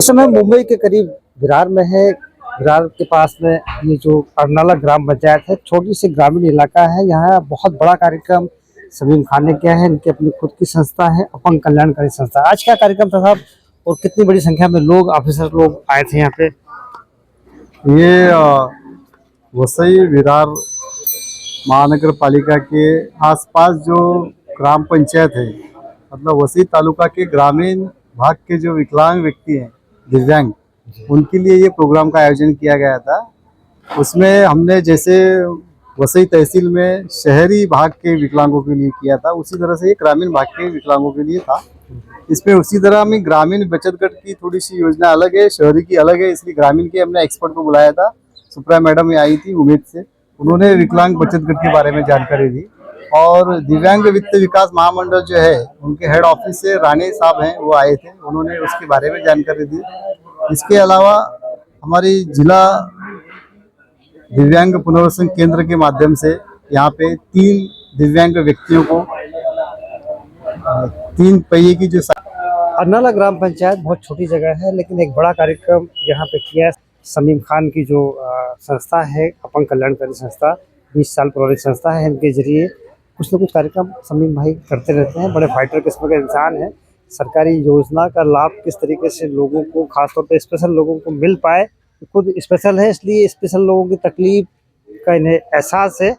इस समय मुंबई के करीब विरार में है। विरार के पास में ये जो अर्नाला ग्राम पंचायत है, छोटी सी ग्रामीण इलाका है। यहाँ बहुत बड़ा कार्यक्रम समीम खान ने किया है। इनकी अपनी खुद की संस्था है, अपंग कल्याणकारी संस्था। आज क्या कार्यक्रम था साहब, और कितनी बड़ी संख्या में लोग, ऑफिसर लोग आए थे यहाँ पे? ये वसई विरार महानगर पालिका के आसपास जो ग्राम पंचायत है, मतलब वसई तालुका के ग्रामीण भाग के जो विकलांग व्यक्ति हैं, दिव्यांग, उनके लिए ये प्रोग्राम का आयोजन किया गया था। उसमें हमने जैसे वसई तहसील में शहरी भाग के विकलांगों के लिए किया था, उसी तरह से ये ग्रामीण भाग के विकलांगों के लिए था। इसमें उसी तरह हमें ग्रामीण बचत गट की थोड़ी सी योजना अलग है, शहरी की अलग है, इसलिए ग्रामीण के हमने एक्सपर्ट को बुलाया था। सुप्रा मैडम ये आई थी उम्मीद से, उन्होंने विकलांग बचत गट के बारे में जानकारी दी। और दिव्यांग वित्त विकास महामंडल जो है, उनके हेड ऑफिस से राणे साहब हैं, वो आए थे, उन्होंने उसके बारे में जानकारी दी। इसके अलावा हमारी जिला दिव्यांग पुनर्वसन केंद्र के माध्यम से यहाँ पे 3 दिव्यांग व्यक्तियों को 3 पहिए की जो अर्नाला ग्राम पंचायत बहुत छोटी जगह है, लेकिन एक बड़ा कार्यक्रम यहाँ पे किया है। समीम खान की जो संस्था है, अपंग कल्याणकारी संस्था, 20 साल पुरानी संस्था है। इनके जरिए कुछ न कुछ कार्यक्रम समीम भाई करते रहते हैं। बड़े फाइटर किस्म के इंसान हैं। सरकारी योजना का लाभ किस तरीके से लोगों को, खासतौर पे स्पेशल लोगों को मिल पाए, खुद स्पेशल है, इसलिए स्पेशल लोगों की तकलीफ का इन्हें एहसास है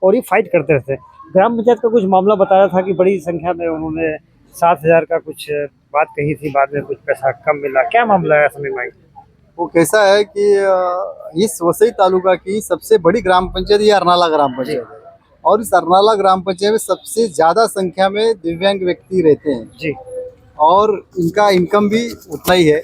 और ये फाइट करते रहते हैं। ग्राम पंचायत का कुछ मामला बताया था कि बड़ी संख्या में उन्होंने 7,000 का कुछ बात कही थी, बाद में कुछ पैसा कम मिला। क्या मामला है समीम भाई? वो कैसा है कि इस वसई तालुका की सबसे बड़ी ग्राम पंचायत ये अर्नाला ग्राम पंचायत है, और इस अर्नाला ग्राम पंचायत में सबसे ज्यादा संख्या में दिव्यांग व्यक्ति रहते हैं जी। और इनका इनकम भी उतना ही है।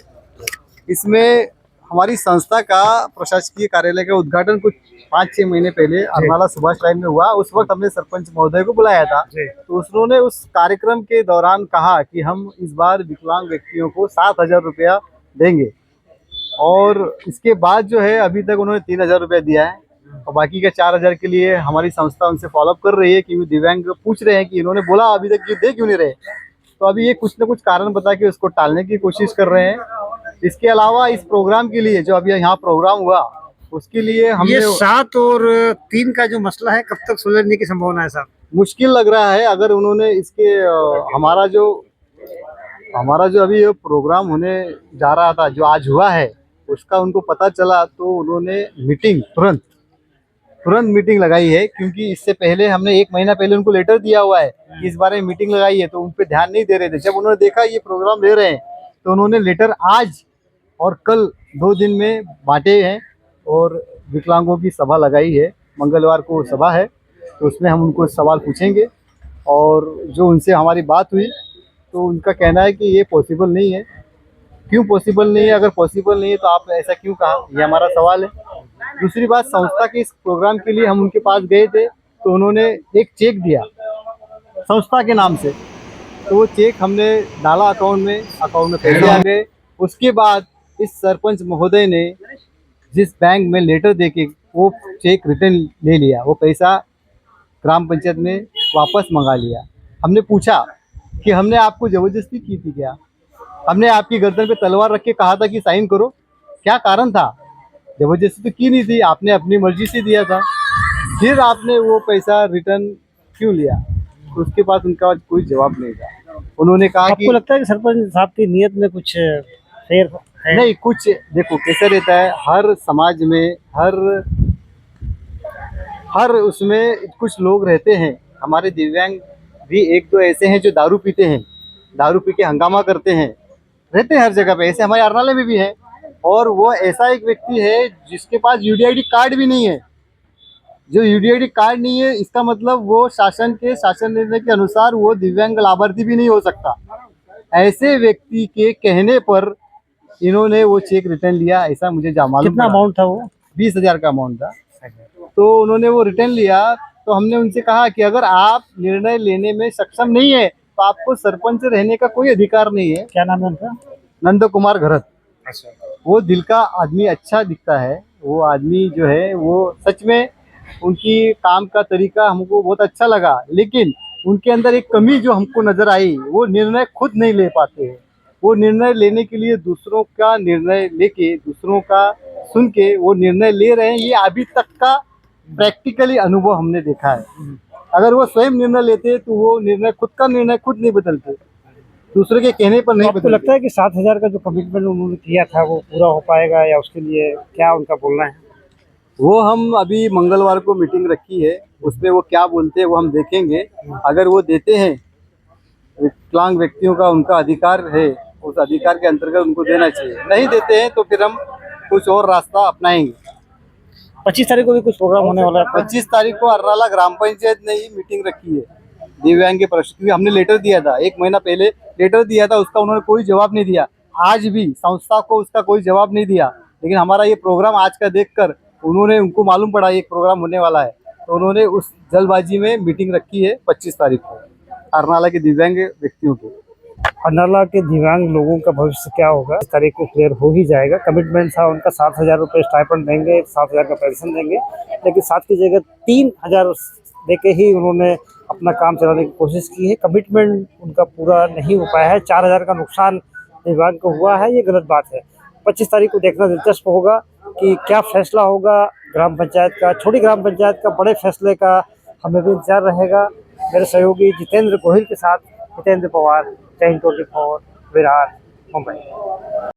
इसमें हमारी संस्था का प्रशासकीय कार्यालय का उद्घाटन कुछ 5-6 महीने पहले अर्नाला सुभाष लाइन में हुआ। उस वक्त हमने सरपंच महोदय को बुलाया था, तो उन्होंने उस कार्यक्रम के दौरान कहा कि हम इस बार विकलांग व्यक्तियों को 7,000 रुपया देंगे। और इसके बाद जो है अभी तक उन्होंने 3,000 रुपया दिया है, और बाकी के 4,000 के लिए हमारी संस्था उनसे फॉलोअप कर रही है कि वो दिव्यांग पूछ रहे हैं कि इन्होंने बोला अभी तक ये दे क्यों नहीं रहे। तो अभी ये कुछ न कुछ कारण बता के उसको टालने की कोशिश कर रहे हैं। इसके अलावा इस प्रोग्राम के लिए जो अभी यहाँ प्रोग्राम हुआ, उसके लिए हमने ये 7 और 3 का जो मसला है, कब तक सुलझने की संभावना है साहब? मुश्किल लग रहा है। अगर उन्होंने इसके हमारा जो अभी ये प्रोग्राम होने जा रहा था, जो आज हुआ है, उसका उनको पता चला तो उन्होंने तुरंत मीटिंग लगाई है। क्योंकि इससे पहले हमने 1 महीना पहले उनको लेटर दिया हुआ है कि इस बारे में मीटिंग लगाई है, तो उन पे ध्यान नहीं दे रहे थे। जब उन्होंने देखा ये प्रोग्राम ले रहे हैं, तो उन्होंने लेटर आज और कल 2 दिन में बांटे हैं और विकलांगों की सभा लगाई है। मंगलवार को सभा है, तो उसमें हम उनको सवाल पूछेंगे। और जो उनसे हमारी बात हुई, तो उनका कहना है कि ये पॉसिबल नहीं है। क्यों पॉसिबल नहीं है? अगर पॉसिबल नहीं है तो आप ऐसा क्यों कहा, ये हमारा सवाल है। दूसरी बात, संस्था के इस प्रोग्राम के लिए हम उनके पास गए थे, तो उन्होंने एक चेक दिया संस्था के नाम से, तो वो चेक हमने डाला अकाउंट में पैसे आ गए। उसके बाद इस सरपंच महोदय ने जिस बैंक में लेटर देके वो चेक रिटर्न ले लिया, वो पैसा ग्राम पंचायत में वापस मंगा लिया। हमने पूछा कि हमने आपको जबरदस्ती की थी क्या? हमने आपकी गर्दन पे तलवार रख के कहा था कि साइन करो? क्या कारण था? जबरदस्ती तो की नहीं थी, आपने अपनी मर्जी से दिया था। फिर आपने वो पैसा रिटर्न क्यों लिया? तो उसके पास उनका कोई जवाब नहीं था। उन्होंने कहा आपको लगता है कि सरपंच साहब की नीयत में कुछ फेर है? नहीं, कुछ देखो कैसा रहता है, हर समाज में हर उसमें कुछ लोग रहते हैं। हमारे दिव्यांग भी 1-2 ऐसे हैं जो दारू पीते हैं, दारू पी के हंगामा करते हैं, रहते हैं हर जगह पे। ऐसे हमारे अर्नाले में भी हैं। और वो ऐसा एक व्यक्ति है जिसके पास यूडीआईडी कार्ड भी नहीं है। जो यूडीआईडी कार्ड नहीं है, इसका मतलब वो शासन निर्णय के अनुसार वो दिव्यांग लाभार्थी भी नहीं हो सकता। ऐसे व्यक्ति के कहने पर इन्होंने वो चेक रिटर्न लिया, ऐसा मुझे मालूम। कितना अमाउंट था वो? 20,000 का अमाउंट था। तो उन्होंने वो रिटर्न लिया। तो हमने उनसे कहा कि अगर आप निर्णय लेने में सक्षम नहीं है, तो आपको सरपंच रहने का कोई अधिकार नहीं है। क्या नाम है उनका? नंद कुमार घरत। अच्छा। वो दिल का आदमी, अच्छा दिखता है वो आदमी जो है। वो सच में उनकी काम का तरीका हमको बहुत अच्छा लगा, लेकिन उनके अंदर एक कमी जो हमको नजर आई, वो निर्णय खुद नहीं ले पाते हैं। वो निर्णय लेने के लिए दूसरों का निर्णय लेके, दूसरों का सुन के वो निर्णय ले रहे हैं। ये अभी तक का प्रैक्टिकली अनुभव हमने देखा है। अगर वो स्वयं निर्णय लेते तो वो निर्णय, खुद का निर्णय खुद नहीं बदलते, दूसरे के कहने पर नहीं आपको बदलते। लगता है कि 7,000 का जो कमिटमेंट उन्होंने किया था वो पूरा हो पाएगा, या उसके लिए क्या उनका बोलना है? वो हम अभी मंगलवार को मीटिंग रखी है, उसमें वो क्या बोलते हैं वो हम देखेंगे। अगर वो देते हैं, विकलांग व्यक्तियों का उनका अधिकार है, उस अधिकार के अंतर्गत उनको देना चाहिए। नहीं देते हैं तो फिर हम कुछ और रास्ता अपनाएंगे। 25 तारीख को भी कुछ प्रोग्राम होने वाला है? 25 तारीख को अर्राला ग्राम पंचायत ने ही मीटिंग रखी है दिव्यांग के प्रश्न, क्योंकि हमने लेटर दिया था, 1 महीना पहले लेटर दिया था, उसका उन्होंने कोई जवाब नहीं दिया। आज भी संस्था को उसका कोई जवाब नहीं दिया। लेकिन हमारा ये प्रोग्राम आज का देखकर उनको मालूम पड़ा ये प्रोग्राम होने वाला है, तो उन्होंने उस जल्दबाजी में मीटिंग रखी है 25 तारीख को अर्नाला के दिव्यांग व्यक्तियों की। अर्नाला के दिव्यांग लोगों का भविष्य क्या होगा, इस तारीख को क्लियर हो ही जाएगा। कमिटमेंट था उनका 7,000 रुपये स्टाइपेंड देंगे, 7,000 का पेंशन देंगे, लेकिन 7 की जगह 3,000 देके ही उन्होंने अपना काम चलाने की कोशिश की है। कमिटमेंट उनका पूरा नहीं हो पाया है। 4,000 का नुकसान दिव्यांग को हुआ है, ये गलत बात है। 25 तारीख को देखना दिलचस्प होगा कि क्या फैसला होगा ग्राम पंचायत का, छोटी ग्राम पंचायत का, बड़े फैसले का हमें भी इंतजार रहेगा। मेरे सहयोगी जितेंद्र गोहिल के साथ हितेंद्र पवार, चैन 24, विरार, मुंबई।